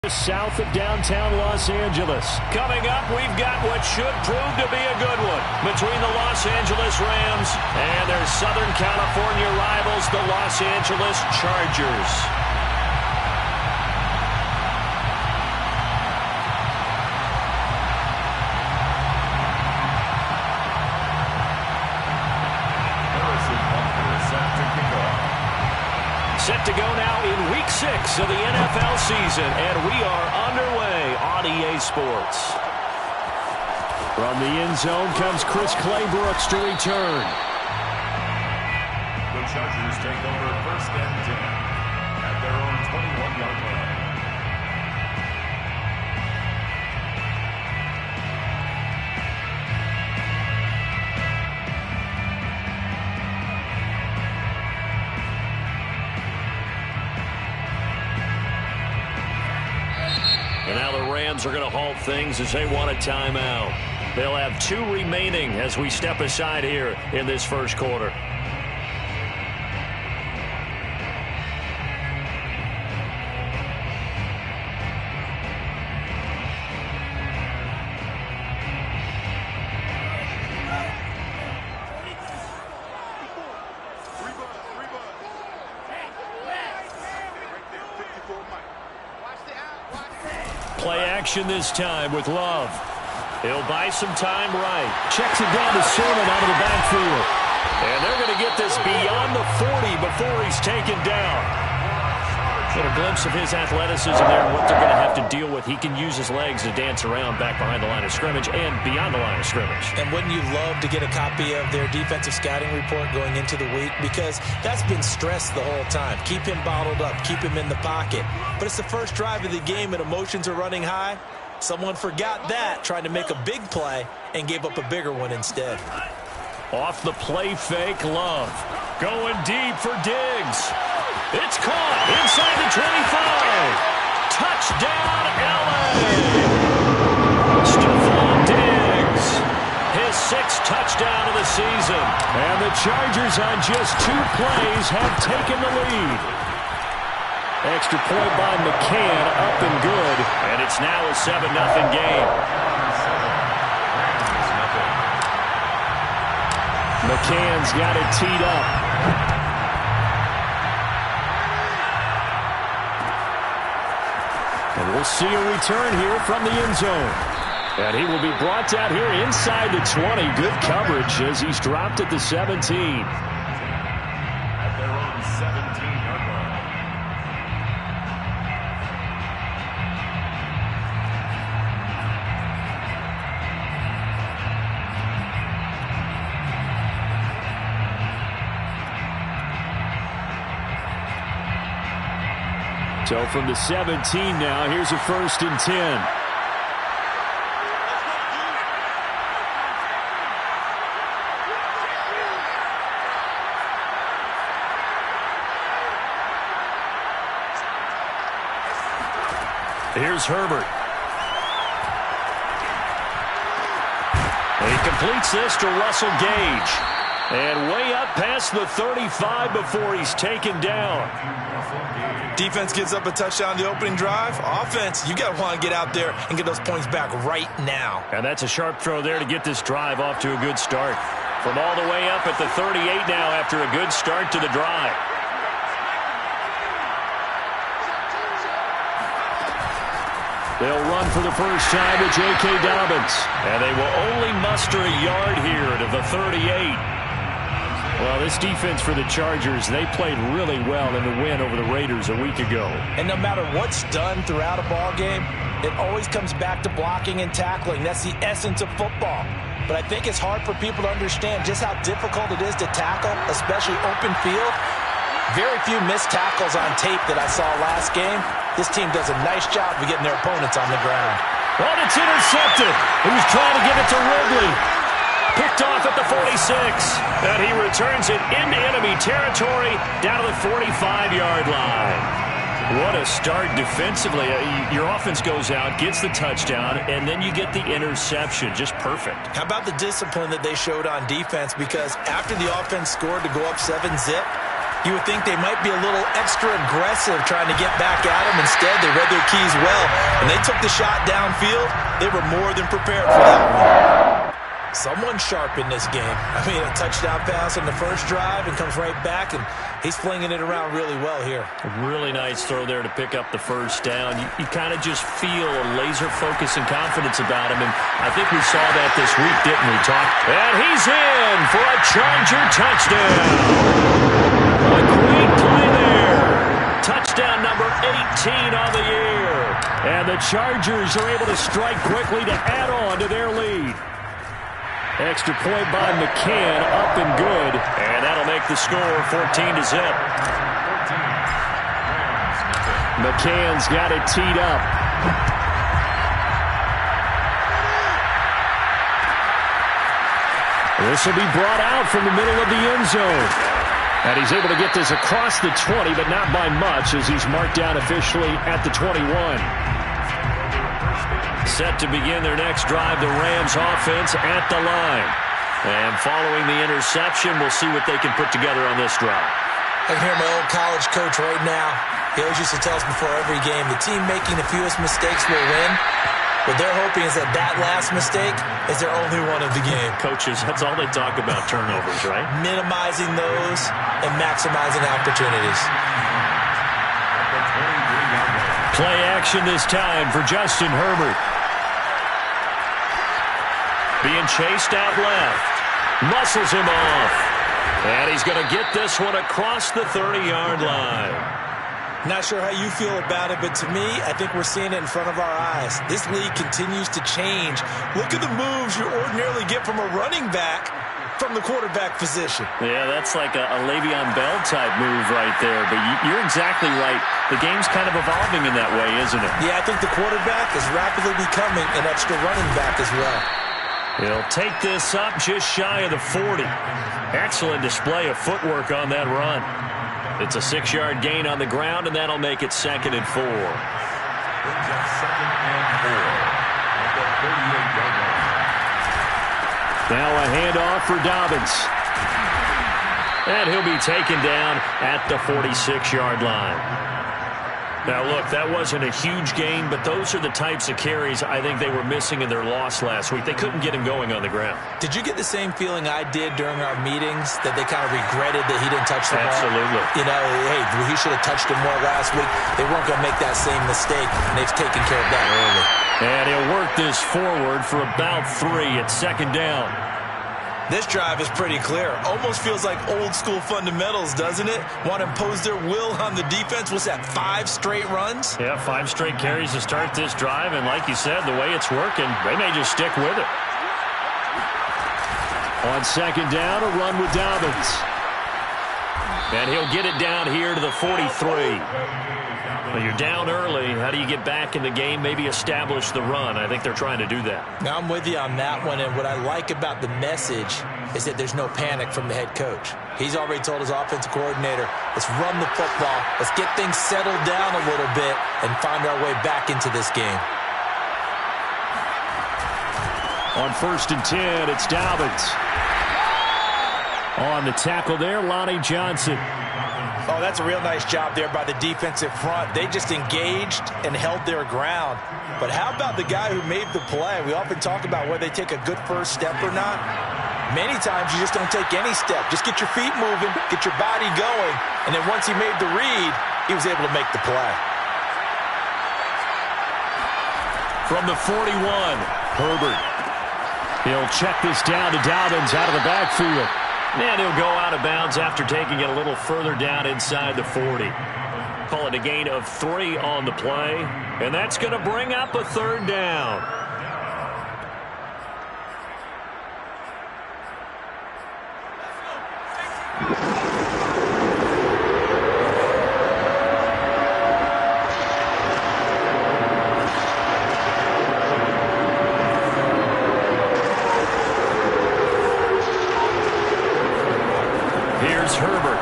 South of downtown Los Angeles. Coming up, we've got what should prove to be a good one between the Los Angeles Rams and their Southern California rivals, the Los Angeles Chargers. Set to go now in Week 6 of the NFL season, and we are underway on EA Sports. From the end zone comes Chris Claybrooks to return. The Chargers take over first and 10 at their own 21-yard line. And now the Rams are going to halt things as they want a timeout. They'll have 2 remaining as we step aside here in this first quarter. Play action this time with Love. He'll buy some time right. Checks it down to Sermon out of the backfield. And they're going to get this beyond the 40 before he's taken down. Get a glimpse of his athleticism there and what they're going to have to deal with. He can use his legs to dance around back behind the line of scrimmage and beyond the line of scrimmage. And wouldn't you love to get a copy of their defensive scouting report going into the week? Because that's been stressed the whole time. Keep him bottled up. Keep him in the pocket. But it's the first drive of the game and emotions are running high. Someone forgot that, trying to make a big play, and gave up a bigger one instead. Off the play fake, Love. Going deep for Diggs. It's caught inside the 25. Touchdown, L.A. Stephon Diggs. His 6th touchdown of the season. And the Chargers on just 2 plays have taken the lead. Extra point by McCann, up and good. And it's now a 7-0 game. McCann's got it teed up. And we'll see a return here from the end zone. And he will be brought out here inside the 20. Good coverage as he's dropped at the 17. At their own 17-yard line. So from the 17 now, here's a 1st and 10. Here's Herbert. And he completes this to Russell Gage. And way up past the 35 before he's taken down. Defense gives up a touchdown the opening drive. Offense, you got to want to get out there and get those points back right now. And that's a sharp throw there to get this drive off to a good start. From all the way up at the 38 now after a good start to the drive. They'll run for the first time with J.K. Dobbins. And they will only muster a yard here to the 38. Well, this defense for the Chargers, they played really well in the win over the Raiders a week ago. And no matter what's done throughout a ball game, it always comes back to blocking and tackling. That's the essence of football. But I think it's hard for people to understand just how difficult it is to tackle, especially open field. Very few missed tackles on tape that I saw last game. This team does a nice job of getting their opponents on the ground. Well, it's intercepted. He was trying to give it to Ridley. Picked off at the 46. And he returns it into enemy territory down to the 45-yard line. What a start defensively. Your offense goes out, gets the touchdown, and then you get the interception. Just perfect. How about the discipline that they showed on defense? Because after the offense scored to go up 7-zip, You would think they might be a little extra aggressive trying to get back at him. Instead, they read their keys well. When they took the shot downfield, they were more than prepared for that one. Someone sharp in this game. I mean, a touchdown pass on the first drive and comes right back, and he's flinging it around really well here. A really nice throw there to pick up the first down. You kind of just feel a laser focus and confidence about him, and I think we saw that this week, didn't we, Tom? And he's in for a Charger touchdown. A great play there. Touchdown number 18 on the year. And the Chargers are able to strike quickly to add on to their lead. Extra point by McCann, up and good. And that'll make the score 14-0. McCann's got it teed up. This will be brought out from the middle of the end zone. And he's able to get this across the 20, but not by much, as he's marked down officially at the 21. Set to begin their next drive, the Rams offense at the line. And following the interception, we'll see what they can put together on this drive. I can hear my old college coach right now. He always used to tell us before every game, the team making the fewest mistakes will win. What they're hoping is that last mistake is their only one of the game. Coaches, that's all they talk about, turnovers, right? Minimizing those and maximizing opportunities. Play action this time for Justin Herbert. Being chased out left. Muscles him off. And he's going to get this one across the 30-yard line. Not sure how you feel about it, but to me, I think we're seeing it in front of our eyes. This league continues to change. Look at the moves you ordinarily get from a running back from the quarterback position. Yeah, that's like a Le'Veon Bell type move right there. But you're exactly right. The game's kind of evolving in that way, isn't it? Yeah, I think the quarterback is rapidly becoming an extra running back as well. He'll take this up just shy of the 40. Excellent display of footwork on that run. It's a 6-yard gain on the ground, and that'll make it 2nd and 4. Now a handoff for Dobbins. And he'll be taken down at the 46-yard line. Now, look, that wasn't a huge gain, but those are the types of carries I think they were missing in their loss last week. They couldn't get him going on the ground. Did you get the same feeling I did during our meetings, that they kind of regretted that he didn't touch the ball? Absolutely. You know, hey, he should have touched him more last week. They weren't going to make that same mistake, and they've taken care of that early. And he'll work this forward for about 3 at 2nd down. This drive is pretty clear. Almost feels like old school fundamentals, doesn't it? Want to impose their will on the defense. What's that, 5 straight runs? Yeah, 5 straight carries to start this drive. And like you said, the way it's working, they may just stick with it. On 2nd down, a run with Dobbins. And he'll get it down here to the 43. Well, you're down early. How do you get back in the game? Maybe establish the run. I think they're trying to do that. Now I'm with you on that one, and what I like about the message is that there's no panic from the head coach. He's already told his offensive coordinator, let's run the football, let's get things settled down a little bit and find our way back into this game. On 1st and 10, it's Dobbins. On the tackle there, Lonnie Johnson. Oh, that's a real nice job there by the defensive front. They just engaged and held their ground. But how about the guy who made the play? We often talk about whether they take a good first step or not. Many times you just don't take any step. Just get your feet moving, get your body going, and then once he made the read, he was able to make the play. From the 41, Herbert. He'll check this down to Dobbins out of the backfield. And he'll go out of bounds after taking it a little further down inside the 40. Call it a gain of 3 on the play. And that's going to bring up a 3rd down. Here's Herbert.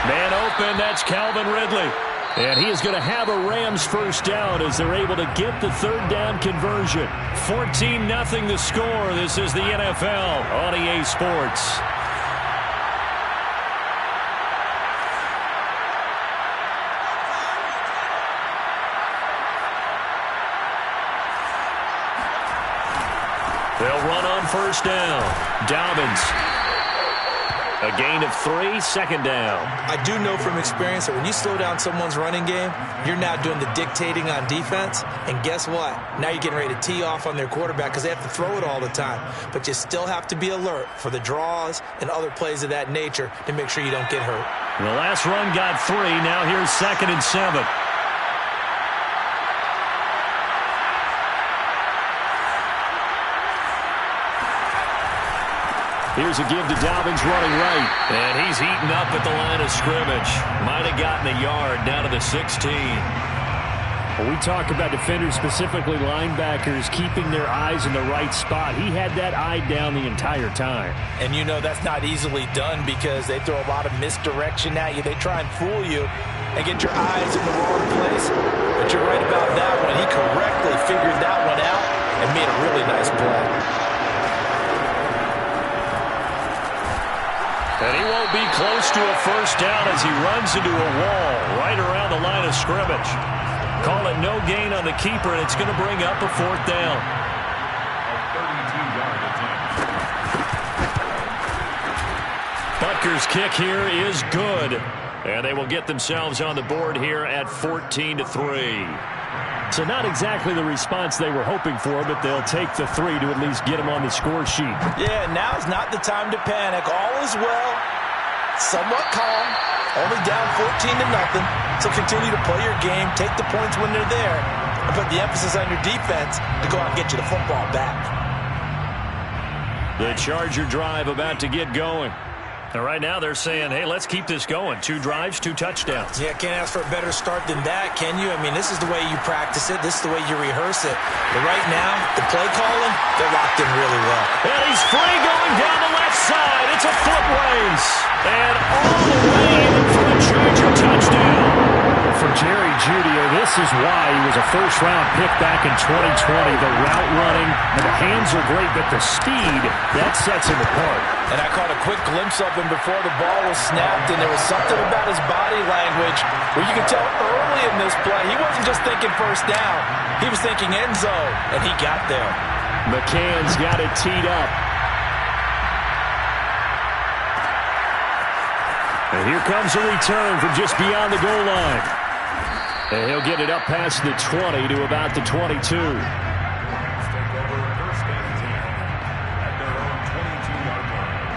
Man open, that's Calvin Ridley. And he is going to have a Rams first down as they're able to get the third down conversion. 14-0 the score. This is the NFL on EA Sports. They'll run on first down. Dobbins. A gain of 3, second down. I do know from experience that when you slow down someone's running game, you're now doing the dictating on defense. And guess what? Now you're getting ready to tee off on their quarterback because they have to throw it all the time. But you still have to be alert for the draws and other plays of that nature to make sure you don't get hurt. The last run got 3. Now here's 2nd and 7. Here's a give to Dobbins running right. And he's heating up at the line of scrimmage. Might have gotten a yard down to the 16. When we talk about defenders, specifically linebackers, keeping their eyes in the right spot, he had that eye down the entire time. And you know that's not easily done because they throw a lot of misdirection at you. They try and fool you and get your eyes in the wrong place. But you're right about that one. He correctly figured that one out and made a really nice play. And he won't be close to a first down as he runs into a wall right around the line of scrimmage. Call it no gain on the keeper, and it's going to bring up a 4th down. Butker's kick here is good. And they will get themselves on the board here at 14-3. So not exactly the response they were hoping for, but they'll take the 3 to at least get them on the score sheet. Yeah, now's not the time to panic. All is well, somewhat calm, only down 14-0. So continue to play your game, take the points when they're there, and put the emphasis on your defense to go out and get you the football back. The Charger drive about to get going. And right now they're saying, hey, let's keep this going. 2 drives, 2 touchdowns. Yeah, can't ask for a better start than that, can you? I mean, this is the way you practice it. This is the way you rehearse it. But right now, the play calling, they're locked in really well. And he's free going down the left side. It's a foot race. And all the way in for the Charger touchdown. For Jerry Jeudy, this is why he was a first-round pick back in 2020. The route running, and the hands are great, but the speed, that sets him apart. And I caught a quick glimpse of him before the ball was snapped, and there was something about his body language where you could tell early in this play he wasn't just thinking first down. He was thinking end zone, and he got there. McCann's got it teed up. And here comes a return from just beyond the goal line. And he'll get it up past the 20 to about the 22. Take over 1st and 10 at their own 22-yard line.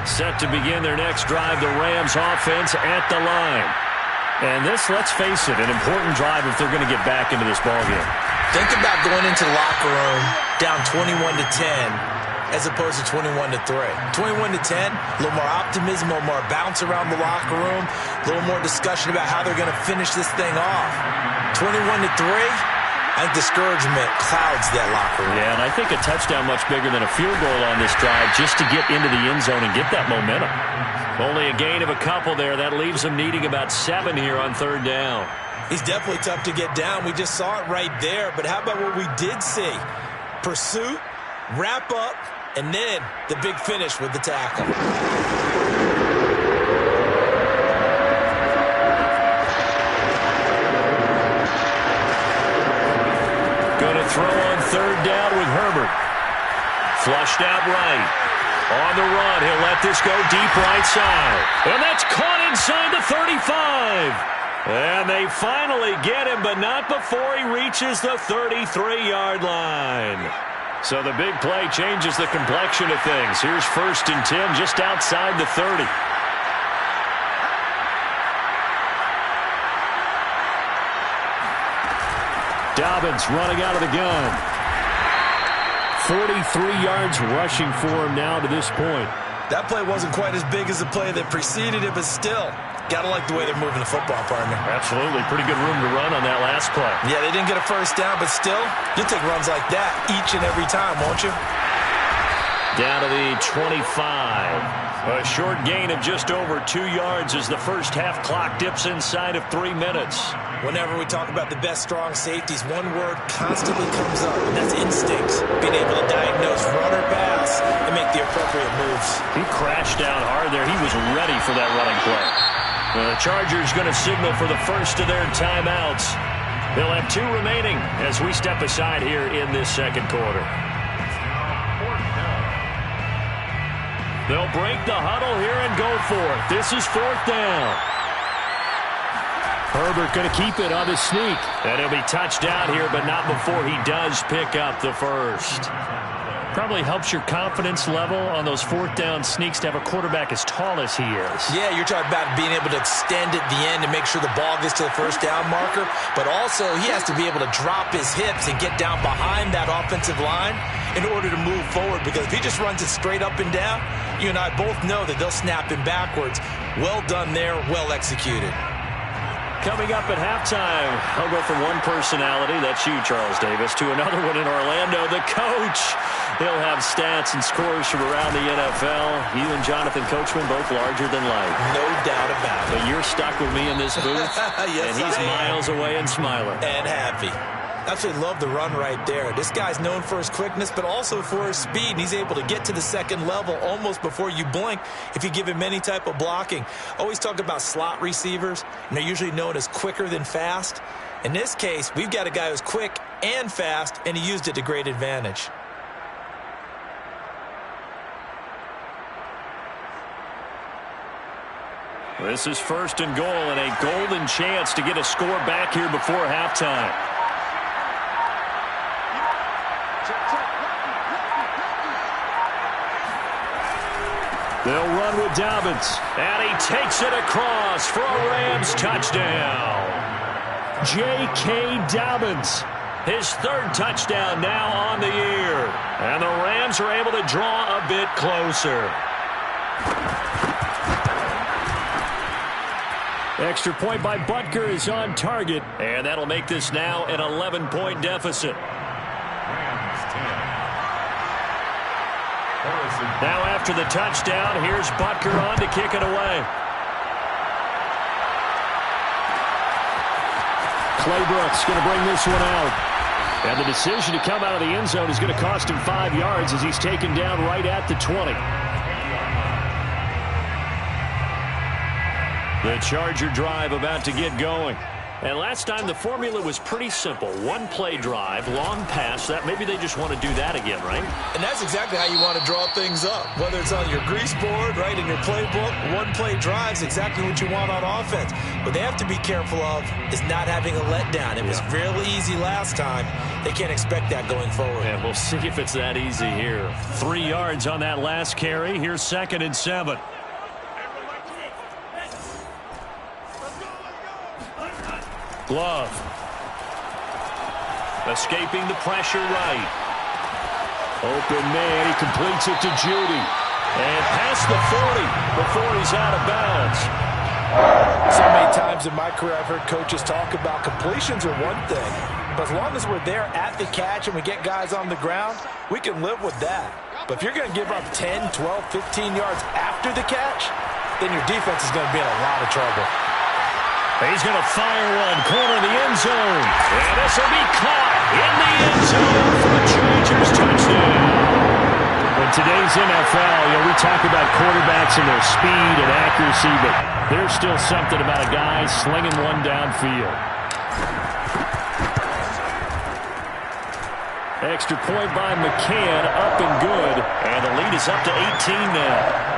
Set to begin their next drive, the Rams offense at the line. And this, let's face it, an important drive if they're going to get back into this ballgame. Think about going into the locker room down 21-10 as opposed to 21-3. 21-10, a little more optimism, a little more bounce around the locker room, a little more discussion about how they're going to finish this thing off. 21-3, I think discouragement clouds that locker room. Yeah, and I think a touchdown much bigger than a field goal on this drive just to get into the end zone and get that momentum. Only a gain of a couple there. That leaves them needing about 7 here on 3rd down. He's definitely tough to get down. We just saw it right there. But how about what we did see? Pursuit, wrap up, and then the big finish with the tackle. Going to throw on 3rd down with Herbert. Flushed out right. On the run, he'll let this go deep right side. And that's caught inside the 35. And they finally get him, but not before he reaches the 33-yard line. So the big play changes the complexion of things. Here's 1st and 10 just outside the 30. Dobbins running out of the gun. 43 yards rushing for him now to this point. That play wasn't quite as big as the play that preceded it, but still, Gotta like the way they're moving the football, partner. Absolutely. Pretty good room to run on that last play. Yeah, they didn't get a first down, but still, you'll take runs like that each and every time, won't you? Down to the 25. A short gain of just over 2 yards as the first half clock dips inside of 3 minutes. Whenever we talk about the best strong safeties, one word constantly comes up, and that's instincts. Being able to diagnose run or pass and make the appropriate moves. He crashed down hard there. He was ready for that running play. The Chargers going to signal for the first of their timeouts. They'll have 2 remaining as we step aside here in this second quarter. They'll break the huddle here and go for it. This is 4th down. Herbert going to keep it on the sneak. And he'll be touched down here, but not before he does pick up the first. Probably helps your confidence level on those 4th down sneaks to have a quarterback as tall as he is. Yeah, you're talking about being able to extend at the end and make sure the ball gets to the first down marker. But also, he has to be able to drop his hips and get down behind that offensive line in order to move forward. Because if he just runs it straight up and down, you and I both know that they'll snap him backwards. Well done there, well executed. Coming up at halftime, I'll go from one personality, that's you, Charles Davis, to another one in Orlando, the coach. He'll have stats and scores from around the NFL. You and Jonathan Coachman, both larger than life. No doubt about it. But you're stuck with me in this booth, yes, and he's miles away and smiling. And happy. Absolutely love the run right there. This guy's known for his quickness, but also for his speed. And he's able to get to the second level almost before you blink if you give him any type of blocking. Always talk about slot receivers, and they're usually known as quicker than fast. In this case, we've got a guy who's quick and fast, and he used it to great advantage. This is 1st and goal, and a golden chance to get a score back here before halftime. They'll run with Dobbins, and he takes it across for a Rams touchdown. J.K. Dobbins, his 3rd touchdown now on the year. And the Rams are able to draw a bit closer. Extra point by Butker is on target, and that'll make this now an 11-point deficit. Now after the touchdown, here's Butker on to kick it away. Clay Brooks going to bring this one out. And the decision to come out of the end zone is going to cost him 5 yards as he's taken down right at the 20. The Charger drive about to get going. And last time the formula was pretty simple. One play drive, long pass. That maybe they just want to do that again, right? And that's exactly how you want to draw things up. Whether it's on your grease board, right, in your playbook, one play drive is exactly what you want on offense. What they have to be careful of is not having a letdown. It was really easy last time. They can't expect that going forward. And we'll see if it's that easy here. 3 yards on that last carry. Here's 2nd and 7. Love. Escaping the pressure right. Open man. He completes it to Judy. And past the 40 before he's out of bounds. So many times in my career I've heard coaches talk about completions are one thing. But as long as we're there at the catch and we get guys on the ground, we can live with that. But if you're going to give up 10, 12, 15 yards after the catch, then your defense is going to be in a lot of trouble. He's going to fire one, corner of the end zone. And this will be caught in the end zone for a Chargers touchdown. In today's NFL, we talk about quarterbacks and their speed and accuracy, but there's still something about a guy slinging one downfield. Extra point by McCann, up and good. And the lead is up to 18 now.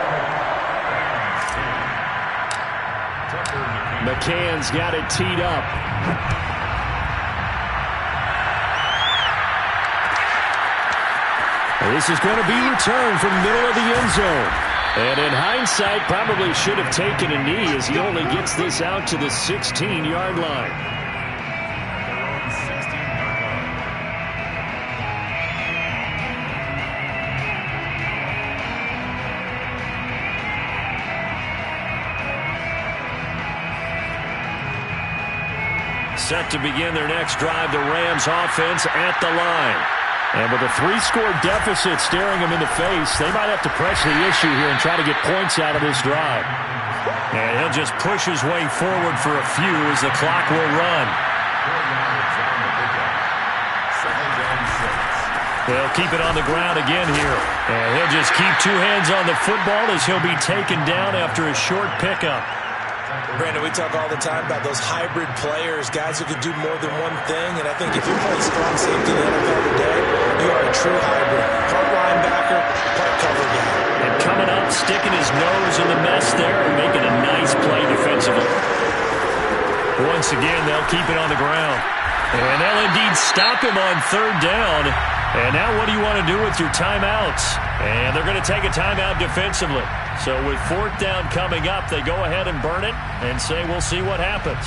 McCann's got it teed up. This is going to be returned from the middle of the end zone. And in hindsight, probably should have taken a knee as he only gets this out to the 16-yard line. Set to begin their next drive, the Rams offense at the line. And with a 3-score deficit staring them in the face, they might have to press the issue here and try to get points out of this drive. And he'll just push his way forward for a few as the clock will run. They'll keep it on the ground again here. And he'll just keep 2 hands on the football as he'll be taken down after a short pickup. Brandon, we talk all the time about those hybrid players, guys who can do more than one thing. And I think if you're playing strong safety in the NFL today, you are a true hybrid. Part linebacker, part cover guy. And coming up, sticking his nose in the mess there and making a nice play defensively. Once again, they'll keep it on the ground. And they'll indeed stop him on 3rd down. And now what do you want to do with your timeouts? And they're going to take a timeout defensively. So with 4th down coming up, they go ahead and burn it and say we'll see what happens.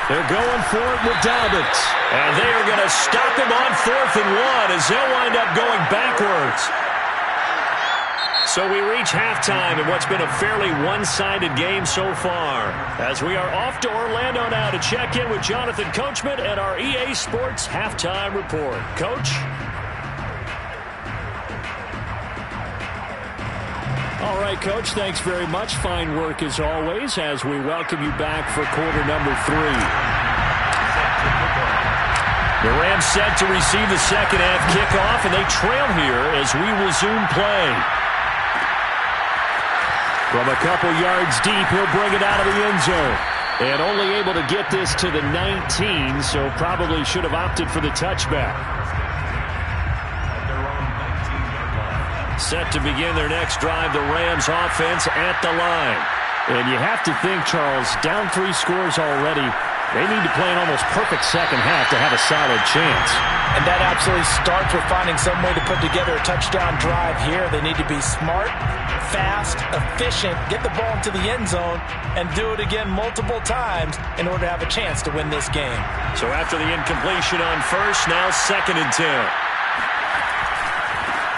They're going for it with Dobbins. And they are going to stop him on 4th and 1 as they'll wind up going backwards. So we reach halftime in what's been a fairly one-sided game so far. As we are off to Orlando now to check in with Jonathan Coachman at our EA Sports Halftime Report. Coach? All right, Coach, thanks very much. Fine work as always as we welcome you back for quarter number 3. The Rams set to receive the second half kickoff, and they trail here as we resume play. From a couple yards deep, he'll bring it out of the end zone. And only able to get this to the 19, so probably should have opted for the touchback. Set to begin their next drive, the Rams offense at the line. And you have to think, Charles, down 3 scores already, they need to play an almost perfect second half to have a solid chance. And that absolutely starts with finding some way to put together a touchdown drive here. They need to be smart, fast, efficient, get the ball into the end zone, and do it again multiple times in order to have a chance to win this game. So after the incompletion on 1st, now 2nd and 10.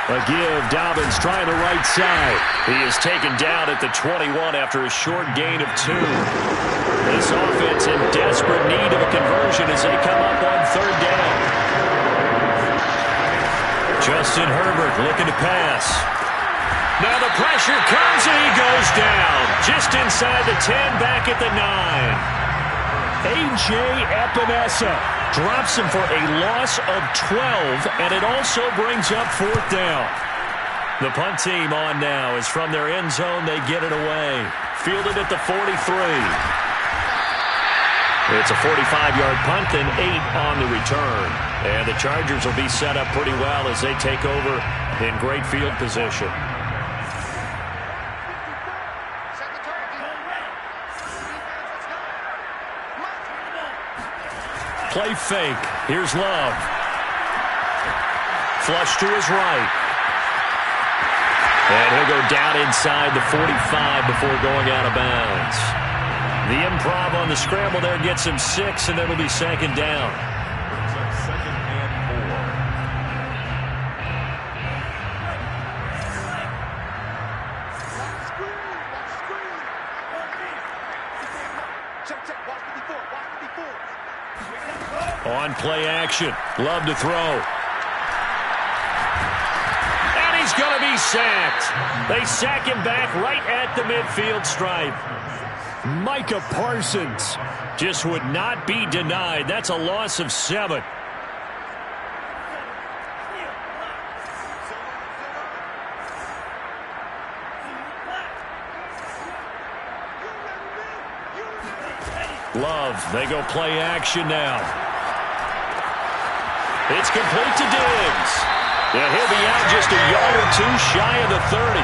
A give, Dobbins trying the right side. He is taken down at the 21 after a short gain of 2. This offense in desperate need of a conversion as they come up on 3rd down. Justin Herbert looking to pass. Now the pressure comes and he goes down. Just inside the 10, back at the 9. A.J. Epinesa drops him for a loss of 12, and it also brings up 4th down. The punt team on now is from their end zone. They get it away. Fielded at the 43. It's a 45-yard punt and 8 on the return. And the Chargers will be set up pretty well as they take over in great field position. Play fake. Here's Love. Flush to his right. And he'll go down inside the 45 before going out of bounds. The improv on the scramble there gets him 6, and then it'll be 2nd down. Second and 4. On play action. Love to throw. And he's going to be sacked. They sack him back right at the midfield stripe. Micah Parsons just would not be denied. That's a loss of 7. Love, they go play action now. It's complete to Diggs. And he'll be out just a yard or 2 shy of the 30.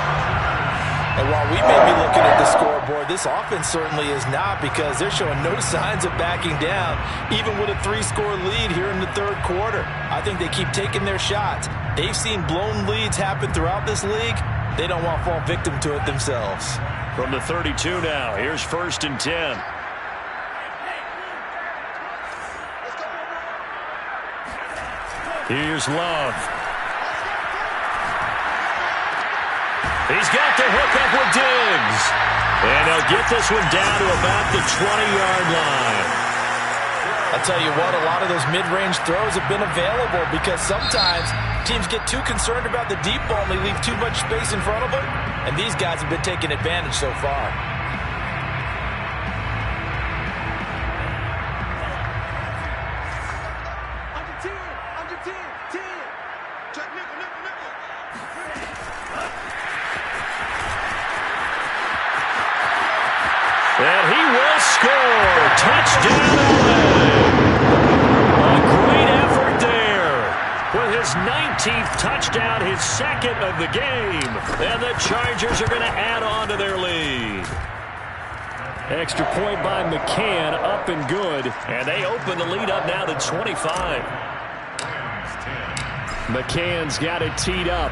And while we may be looking at the scoreboard, this offense certainly is not, because they're showing no signs of backing down, even with a 3-score lead here in the 3rd quarter. I think they keep taking their shots. They've seen blown leads happen throughout this league. They don't want to fall victim to it themselves. From the 32 now, here's 1st and 10. Here's Love. He's got the hook up with Diggs. And he'll get this one down to about the 20-yard line. I'll tell you what, a lot of those mid-range throws have been available because sometimes teams get too concerned about the deep ball and they leave too much space in front of them. And these guys have been taking advantage so far. And he will score. Touchdown, LA. A great effort there. With his 19th touchdown, his second of the game. And the Chargers are going to add on to their lead. Extra point by McCann, up and good. And they open the lead up now to 25. McCann's got it teed up.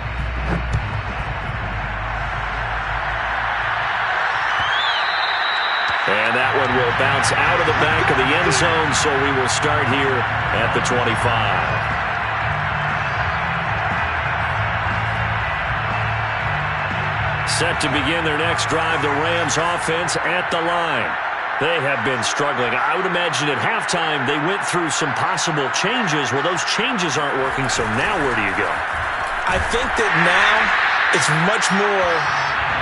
And that one will bounce out of the back of the end zone, so we will start here at the 25. Set to begin their next drive, the Rams offense at the line. They have been struggling. I would imagine at halftime they went through some possible changes. Well, those changes aren't working, so now where do you go? I think that now it's much more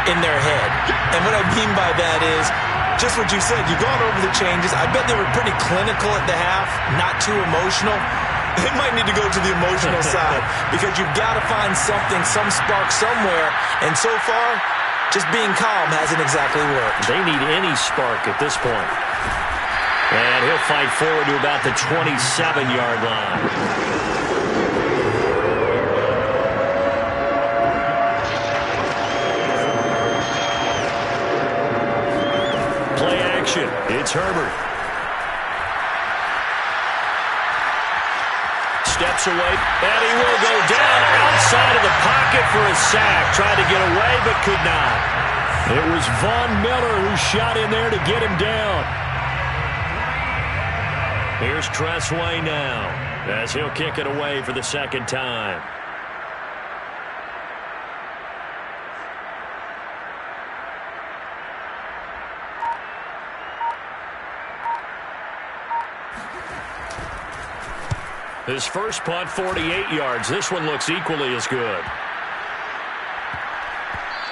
in their head. And what I mean by that is, just what you said, you've gone over the changes. I bet they were pretty clinical at the half, not too emotional. They might need to go to the emotional side because you've got to find something, some spark somewhere. And so far, just being calm hasn't exactly worked. They need any spark at this point. And he'll fight forward to about the 27-yard line. It's Herbert. Steps away, and he will go down outside of the pocket for a sack. Tried to get away, but could not. It was Von Miller who shot in there to get him down. Here's Tressway now, as he'll kick it away for the second time. His first punt, 48 yards. This one looks equally as good.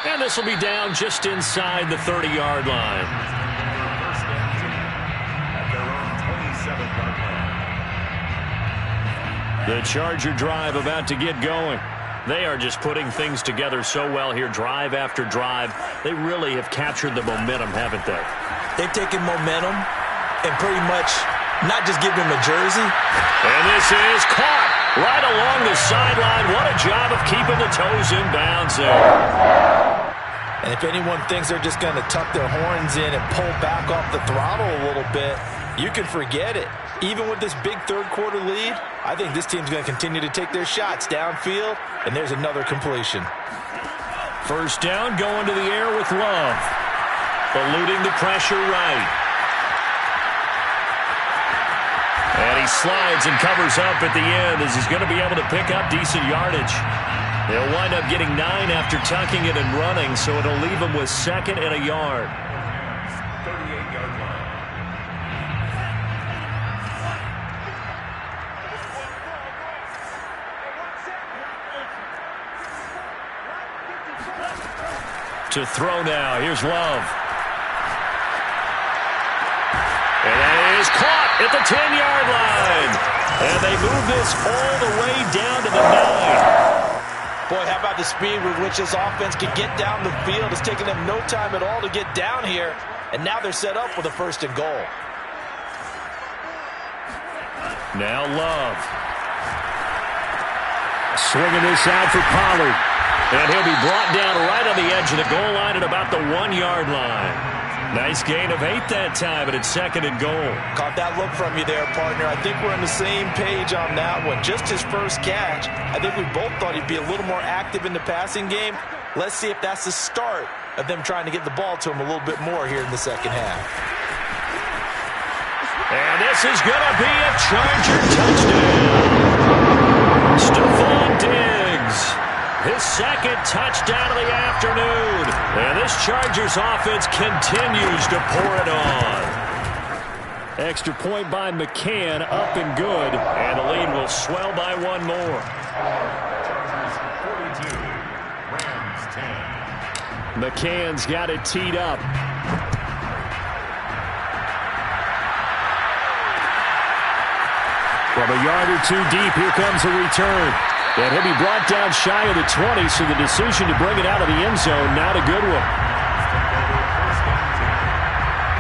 And this will be down just inside the 30-yard line. First and 10 at their own 27-yard line. The Charger drive about to get going. They are just putting things together so well here, drive after drive. They really have captured the momentum, haven't they? They've taken momentum and pretty much not just give him a jersey. And this is caught right along the sideline. What a job of keeping the toes in bounds there. And if anyone thinks they're just going to tuck their horns in and pull back off the throttle a little bit, you can forget it. Even with this big third-quarter lead, I think this team's going to continue to take their shots downfield, and there's another completion. First down, going to the air with Love. Eluding the pressure right. And he slides and covers up at the end as he's going to be able to pick up decent yardage. They'll wind up getting 9 after tucking it and running, so it'll leave him with second and a yard. 38-yard line. To throw now. Here's Love. And that is caught at the 10-yard line. And they move this all the way down to the 9. Boy, how about the speed with which this offense can get down the field? It's taken them no time at all to get down here. And now they're set up with a first and goal. Now Love. Swinging this out for Pollard. And he'll be brought down right on the edge of the goal line at about the 1-yard line. Nice gain of 8 that time, but it's second and goal. Caught that look from you there, partner. I think we're on the same page on that one. Just his first catch. I think we both thought he'd be a little more active in the passing game. Let's see if that's the start of them trying to get the ball to him a little bit more here in the second half. And this is going to be a Charger touchdown. Stephon Diggs. His second touchdown of the afternoon. And this Chargers offense continues to pour it on. Extra point by McCann, up and good. And the lead will swell by one more. Chargers 42, Rams 10. McCann's got it teed up. From a yard or two deep, here comes a return. And he'll be brought down shy of the 20, so the decision to bring it out of the end zone, not a good one.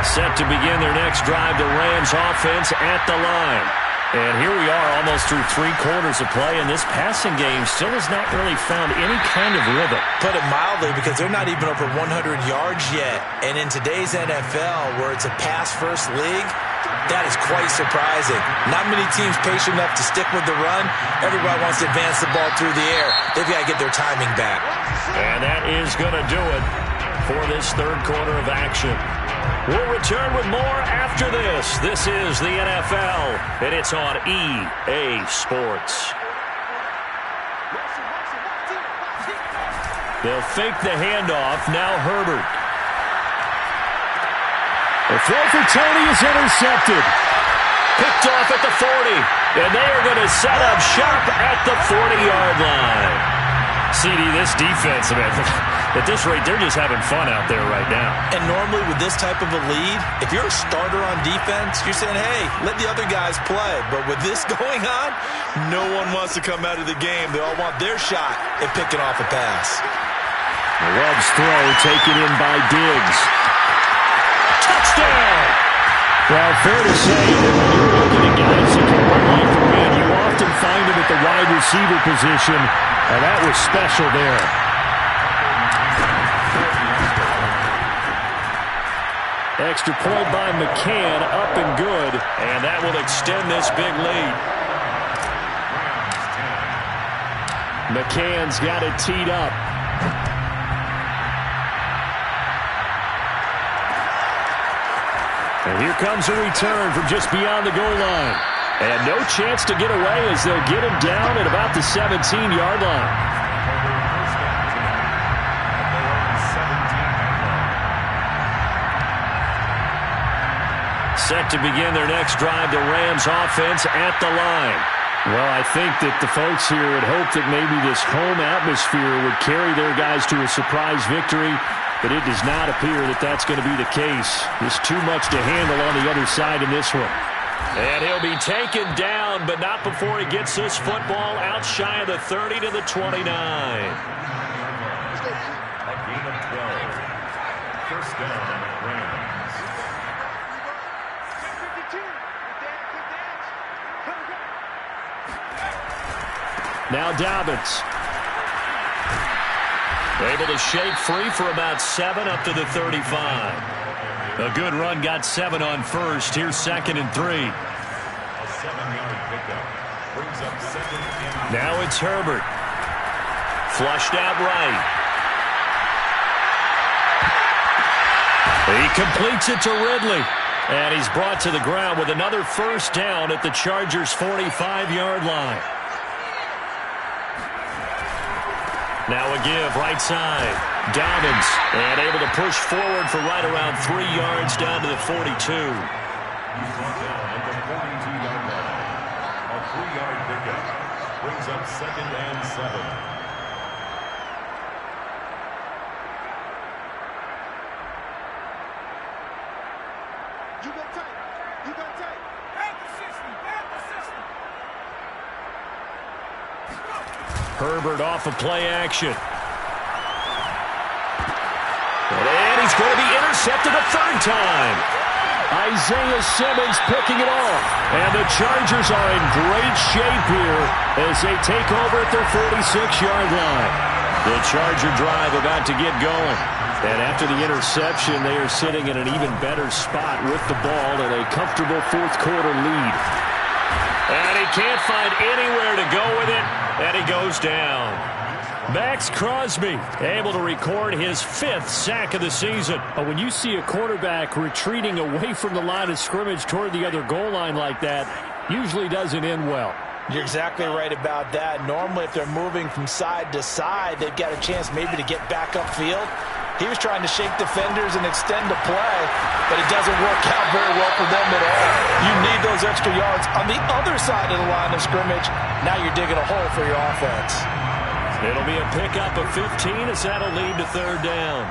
Set to begin their next drive, the Rams offense at the line. And here we are almost through 3 quarters of play, and this passing game still has not really found any kind of rhythm. Put it mildly, because they're not even over 100 yards yet. And in today's NFL, where it's a pass-first league, that is quite surprising. Not many teams patient enough to stick with the run. Everybody wants to advance the ball through the air. They've got to get their timing back. And that is going to do it for this third quarter of action. We'll return with more after this. This is the NFL, and it's on EA Sports. They'll fake the handoff. Now Herbert. The throw for Tony is intercepted. Picked off at the 40. And they are going to set up shop at the 40-yard line. CD, this defense, man, at this rate, they're just having fun out there right now. And normally with this type of a lead, if you're a starter on defense, you're saying, hey, let the other guys play. But with this going on, no one wants to come out of the game. They all want their shot at picking off a pass. Love's throw taken in by Diggs. Touchdown! Well, fair to say that when you're looking at guys that can run like the wind, you often find them at the wide receiver position, and that was special there. Extra point by McCann, up and good, and that will extend this big lead. McCann's got it teed up. And here comes a return from just beyond the goal line. And no chance to get away as they'll get him down at about the 17-yard line. Set to begin their next drive, the Rams offense at the line. Well, I think that the folks here had hoped that maybe this home atmosphere would carry their guys to a surprise victory. But it does not appear that that's going to be the case. There's too much to handle on the other side in this one. And he'll be taken down, but not before he gets this football out shy of the 30 to the 29. A gain of 12. First down, Rams. Now Dobbins. Able to shake free for about 7 up to the 35. A good run, got 7 on first. Here's 2nd and 3. A 7-yard pickup brings up 2nd and 3. Now it's Herbert. Flushed out right. He completes it to Ridley. And he's brought to the ground with another first down at the Chargers' 45-yard line. Now a give, right side. Dobbins, and able to push forward for right around 3 yards down to the 42. He's brought down at the 42-yard line. A 3-yard pickup brings up 2nd and 7. You got tight. You got tight. Back the system. Back the system. Herbert off of play action. And he's going to be intercepted a 3rd time. Isaiah Simmons picking it off. And the Chargers are in great shape here as they take over at their 46-yard line. The Charger drive about to get going. And after the interception, they are sitting in an even better spot with the ball and a comfortable 4th quarter lead. And he can't find anywhere to go with it, and he goes down. Max Crosby able to record his 5th sack of the season. When you see a quarterback retreating away from the line of scrimmage toward the other goal line like that, usually doesn't end well. You're exactly right about that. Normally, if they're moving from side to side, they've got a chance maybe to get back upfield. He was trying to shake defenders and extend the play, but it doesn't work out very well for them at all. You need those extra yards on the other side of the line of scrimmage. Now you're digging a hole for your offense. It'll be a pickup of 15 as that'll lead to third down.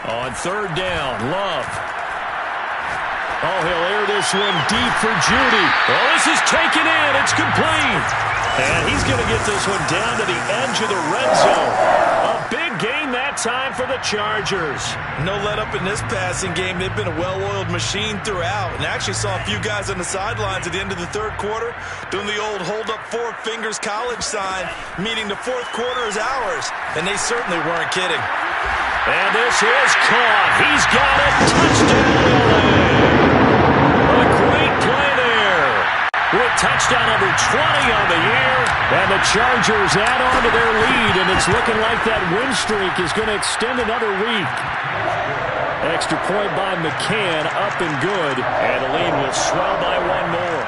On third down, Love. Oh, he'll air this one deep for Judy. Oh, this is taken in. It's complete. And he's going to get this one down to the edge of the red zone. A big gain that time for the Chargers. No let up in this passing game. They've been a well-oiled machine throughout. And I actually saw a few guys on the sidelines at the end of the third quarter doing the old hold up four fingers college sign, meaning the fourth quarter is ours. And they certainly weren't kidding. And this is caught. He's got it. Touchdown. A great play there. With touchdown number 20 on the year. And the Chargers add on to their lead. And it's looking like that win streak is going to extend another week. Extra point by McCann. Up and good. And the lead will swell by one more.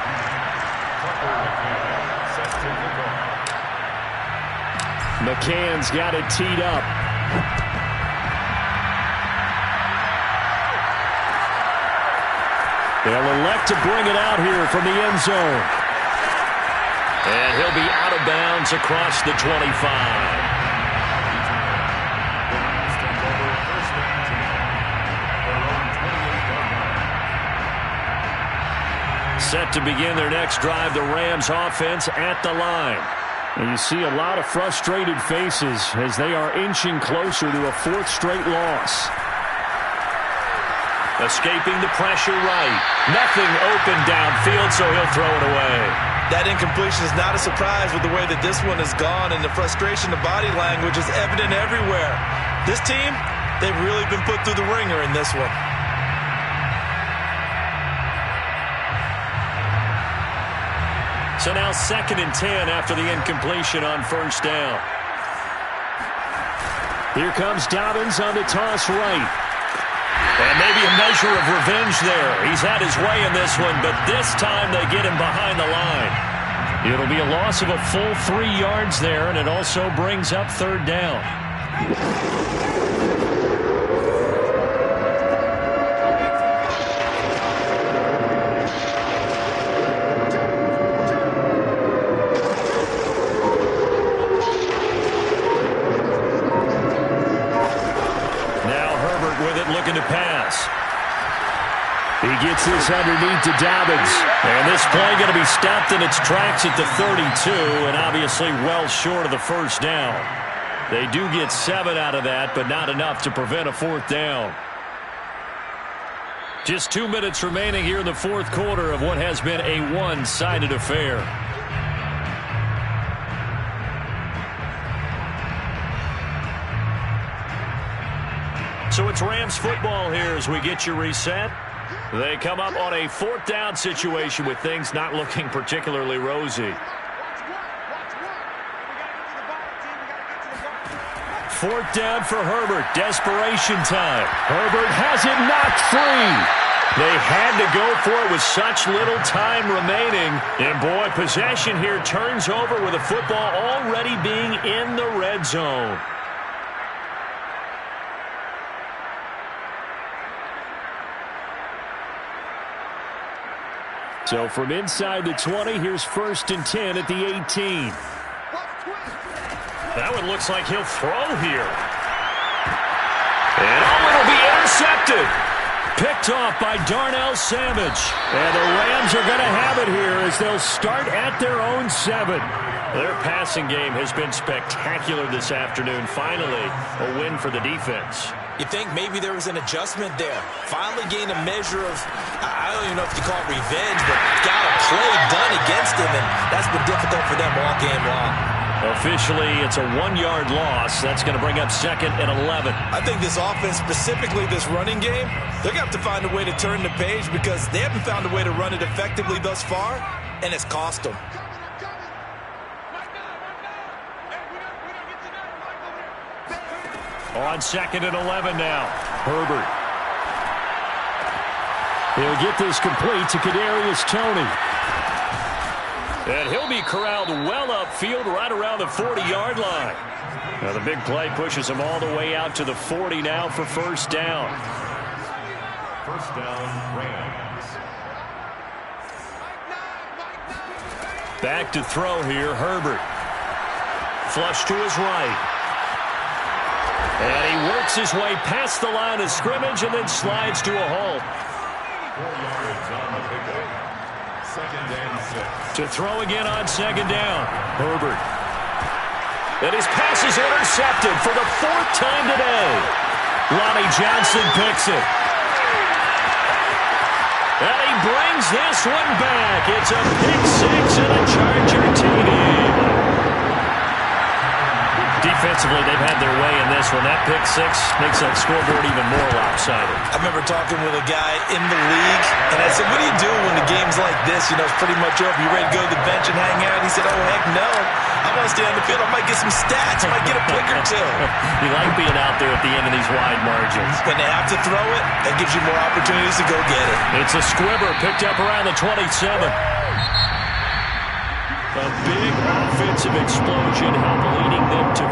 McCann's got it teed up. They'll elect to bring it out here from the end zone. And he'll be out of bounds across the 25. Set to begin their next drive, the Rams offense at the line. And you see a lot of frustrated faces as they are inching closer to a fourth straight loss. Escaping the pressure right. Nothing open downfield, so he'll throw it away. That incompletion is not a surprise with the way that this one has gone, and the frustration, the body language is evident everywhere. This team, they've really been put through the ringer in this one. So now 2nd and 10 after the incompletion on first down. Here comes Dobbins on the toss right. And maybe a measure of revenge there. He's had his way in this one, but this time they get him behind the line. It'll be a loss of a full 3 yards there, and it also brings up third down. He gets this underneath to Dobbins. And this play going to be stopped in its tracks at the 32, and obviously well short of the first down. They do get 7 out of that, but not enough to prevent a fourth down. Just 2 minutes remaining here in the fourth quarter of what has been a one-sided affair. So it's Rams football here as we get you reset. They come up on a fourth down situation with things not looking particularly rosy. Fourth down for Herbert. Desperation time. Herbert has it knocked free. They had to go for it with such little time remaining. And boy, possession here turns over with the football already being in the red zone. So from inside the 20, here's 1st and 10 at the 18. That one looks like he'll throw here. And it'll be intercepted. Picked off by Darnell Savage. And the Rams are going to have it here as they'll start at their own 7. Their passing game has been spectacular this afternoon. Finally, a win for the defense. You think maybe there was an adjustment there. Finally gained a measure of, I don't even know if you call it revenge, but got a play done against him, and that's been difficult for them all game long. Officially, it's a 1-yard loss. That's going to bring up 2nd and 11. I think this offense, specifically this running game, they're going to have to find a way to turn the page because they haven't found a way to run it effectively thus far, and it's cost them. On 2nd and 11 now. Herbert. He'll get this complete to Kadarius Toney. And he'll be corralled well upfield right around the 40-yard line. Now the big play pushes him all the way out to the 40 now for first down. First down, Rams. Back to throw here, Herbert. Flush to his right. And he works his way past the line of scrimmage and then slides to a halt. 4 yards on the pickup. Second and 6. To throw again on second down. Herbert. And his pass is intercepted for the 4th time today. Lonnie Johnson picks it. And he brings this one back. It's a pick six and a Charger TD. Defensively, they've had their way in this one. That pick six makes that scoreboard even more lopsided. I remember talking with a guy in the league, and I said, what do you do when the game's like this? You know, it's pretty much over. You ready to go to the bench and hang out? He said, oh, heck no. I want to stay on the field. I might get some stats. I might get a pick or two. You like being out there at the end of these wide margins. When they have to throw it, that gives you more opportunities to go get it. It's a squibber picked up around the 27. A big offensive explosion helped leading them to